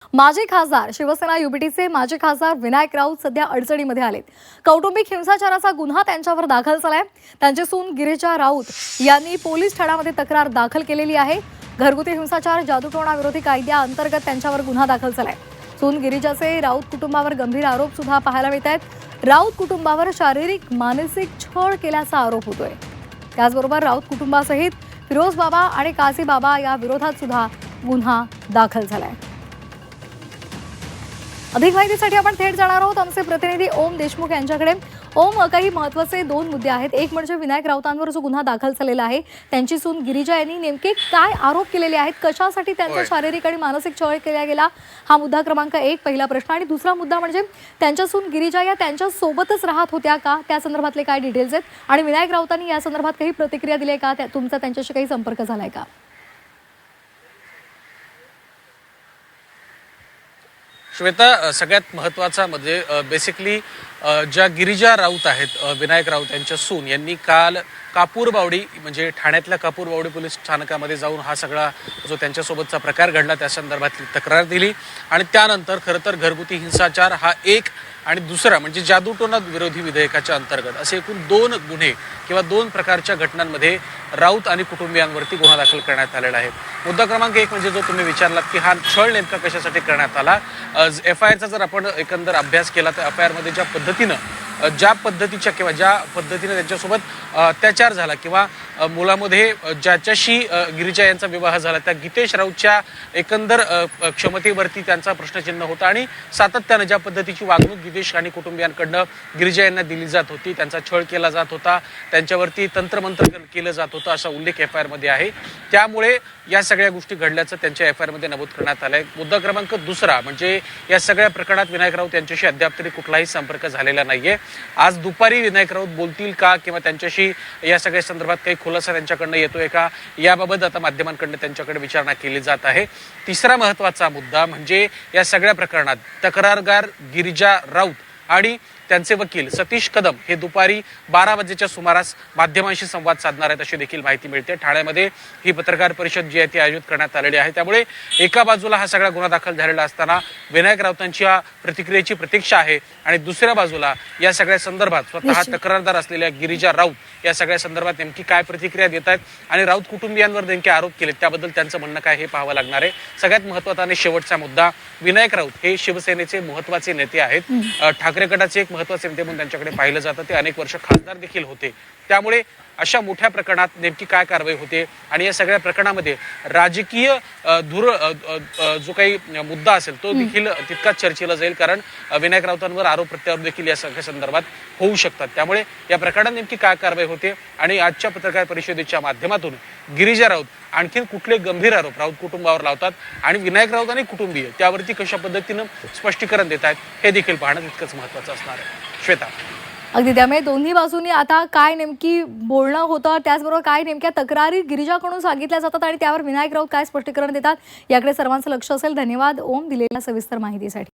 माजी खासदार शिवसेना युबीटीचे माजी खासदार विनायक राऊत सध्या अडचणीमध्ये आलेत। कौटुंबिक हिंसाचाराचा गुन्हा त्यांच्यावर दाखल झालाय। त्यांची सून गिरिजा राऊत यांनी पोलीस ठाण्यामध्ये तक्रार दाखल केलेली आहे। घरगुती हिंसाचार जादूटोणा विरोधी कायद्याअंतर्गत त्यांच्यावर गुन्हा दाखल झालाय। सून गिरिजाचे राऊत कुटुंबावर गंभीर आरोप सुद्धा पाहायला मिळत आहेत। राऊत कुटुंबावर शारीरिक मानसिक छळ केल्याचा आरोप होतोय। त्याचबरोबर राऊत कुटुंबासहित फिरोज बाबा आणि कासी बाबा या विरोधात सुद्धा गुन्हा दाखल झालाय। अधिक माहितीसाठी आपण थेट जाणार आहोत आमचे प्रतिनिधी ओम देशमुख यांच्याकडे। ओम, काही महत्त्वाचे दोन मुद्दे आहेत। एक म्हणजे विनायक राऊतांवर जो गुन्हा दाखल झालेला आहे, त्यांची सून गिरिजा यांनी नेमके काय आरोप केलेले आहेत, कशासाठी त्यांचा शारीरिक आणि मानसिक छळ केला गेला, हा मुद्दा क्रमांक 1 पहिला प्रश्न। आणि दुसरा मुद्दा म्हणजे त्यांच्या सून गिरिजा या त्यांच्या सोबतच राहत होत्या का, त्या संदर्भातले काय डिटेल्स आहेत आणि विनायक राऊतांनी या संदर्भात काही प्रतिक्रिया दिली आहे का, तुमचा त्यांच्याशी काही संपर्क झालाय का? श्वेता, सगळ्यात महत्त्वाचा म्हणजे बेसिकली ज्या गिरिजा राऊत आहेत, विनायक राऊत यांच्या सून, यांनी काल कापूरबावडी म्हणजे ठाण्यातल्या कापूरबावडी पोलीस स्थानकामध्ये जाऊन हा सगळा जो त्यांच्यासोबतचा प्रकार घडला त्या संदर्भातली तक्रार दिली। आणि त्यानंतर खरं तर घरगुती हिंसाचार हा एक आणि दुसरा म्हणजे जादूटोणा विरोधी विधेयकाच्या अंतर्गत असे एकूण 2 गुन्हे किंवा 2 प्रकारच्या घटनांमध्ये राऊत आणि कुटुंबियांवरती गुन्हा दाखल करण्यात आलेला आहे। मुद्दा क्रमांक 1 म्हणजे जो तुम्ही विचारलात की हा छळ नेमका कशासाठी करण्यात आला, FIRचा जर आपण एकंदर अभ्यास केला तर FIRमध्ये ज्या पद्धतीच्या किंवा ज्या पद्धतीने त्यांच्यासोबत अत्याचार झाला किंवा मुलामध्ये ज्याच्याशी गिरिजा यांचा विवाह झाला त्या गीतेश राऊतच्या एकंदर क्षमतेवरती त्यांचा प्रश्नचिन्ह होता आणि सातत्याने ज्या पद्धतीची वागणूक गितेश आणि कुटुंबियांकडनं गिरिजा यांना दिली जात होती, त्यांचा छळ केला जात होता, त्यांच्यावरती तंत्रमंत्र केलं जात होतं असा उल्लेख FIRमध्ये आहे। त्यामुळे या सगळ्या गोष्टी घडल्याचं त्यांच्या FIRमध्ये नमूद करण्यात आलंय। मुद्दा क्रमांक 2 म्हणजे या सगळ्या प्रकरणात विनायक राऊत यांच्याशी अद्याप तरी कुठलाही संपर्क झालेला नाहीये। आज दुपारी विनायक राऊत बोलतील का किंवा त्यांच्याशी या सगळ्या संदर्भात काही खुलासा त्यांच्याकडनं येतोय का, याबाबत आता माध्यमांकडनं त्यांच्याकडे विचारणा केली जात आहे। तिसरा महत्त्वाचा मुद्दा म्हणजे या सगळ्या प्रकरणात तक्रारदार गिरिजा राऊत आणि त्यांचे वकील सतीश कदम हे दुपारी 12 वाजेच्या सुमारास माध्यमांशी संवाद साधणार आहेत अशी देखील माहिती मिळते। ठाण्यामध्ये ही पत्रकार परिषद जी आहे ती आयोजित करण्यात आलेली आहे। त्यामुळे एका बाजूला हा सगळा गुन्हा दाखल झालेला असताना विनायक राऊतांच्या प्रतिक्रियेची प्रतीक्षा आहे आणि दुसऱ्या बाजूला या सगळ्या संदर्भात स्वतः तक्रारदार असलेल्या गिरिजा राऊत या सगळ्या संदर्भात नेमकी काय प्रतिक्रिया देत आहेत आणि राऊत कुटुंबियांवर नेमके आरोप केलेत त्याबद्दल त्यांचं म्हणणं काय हे पाहावं लागणार आहे। सगळ्यात महत्त्वाचा आणि शेवटचा मुद्दा, विनायक राऊत हे शिवसेनेचे महत्त्वाचे नेते आहेत। ठाकरे गटाचे एक महत्त्वाचे नेते म्हणून त्यांच्याकडे पाहिलं जातं। ते अनेक वर्ष खासदार देखील होते। त्यामुळे अशा मोठ्या प्रकरणात नेमकी काय कारवाई होते आणि या सगळ्या प्रकरणामध्ये राजकीय जो काही मुद्दा असेल तो देखील तितकाच चर्चेला जाईल, कारण विनायक राऊतांवर आरोप प्रत्यारोप देखील या सगळ्या संदर्भात होऊ शकतात। त्यामुळे या प्रकरणात नेमकी काय कारवाई होते आणि आजच्या पत्रकार परिषदेच्या माध्यमातून गिरिजा राऊत आणखी कुठले गंभीर आरोप राऊत कुटुंबावर लावतात आणि विनायक राऊत आणि कुटुंबीय त्यावरती कशा पद्धतीनं स्पष्टीकरण देत आहेत हे देखील पाहणं तितकंच महत्त्वाचं असणार आहे। श्वेता, अगदी त्यामुळे दोन्ही बाजूंनी आता काय नेमकी बोलणं होतं, त्याचबरोबर काय नेमक्या तक्रारी गिरिजाकडून सांगितल्या जातात आणि त्यावर विनायक राऊत काय स्पष्टीकरण देतात, याकडे सर्वांचं लक्ष असेल। धन्यवाद ओम, दिलेल्या सविस्तर माहितीसाठी।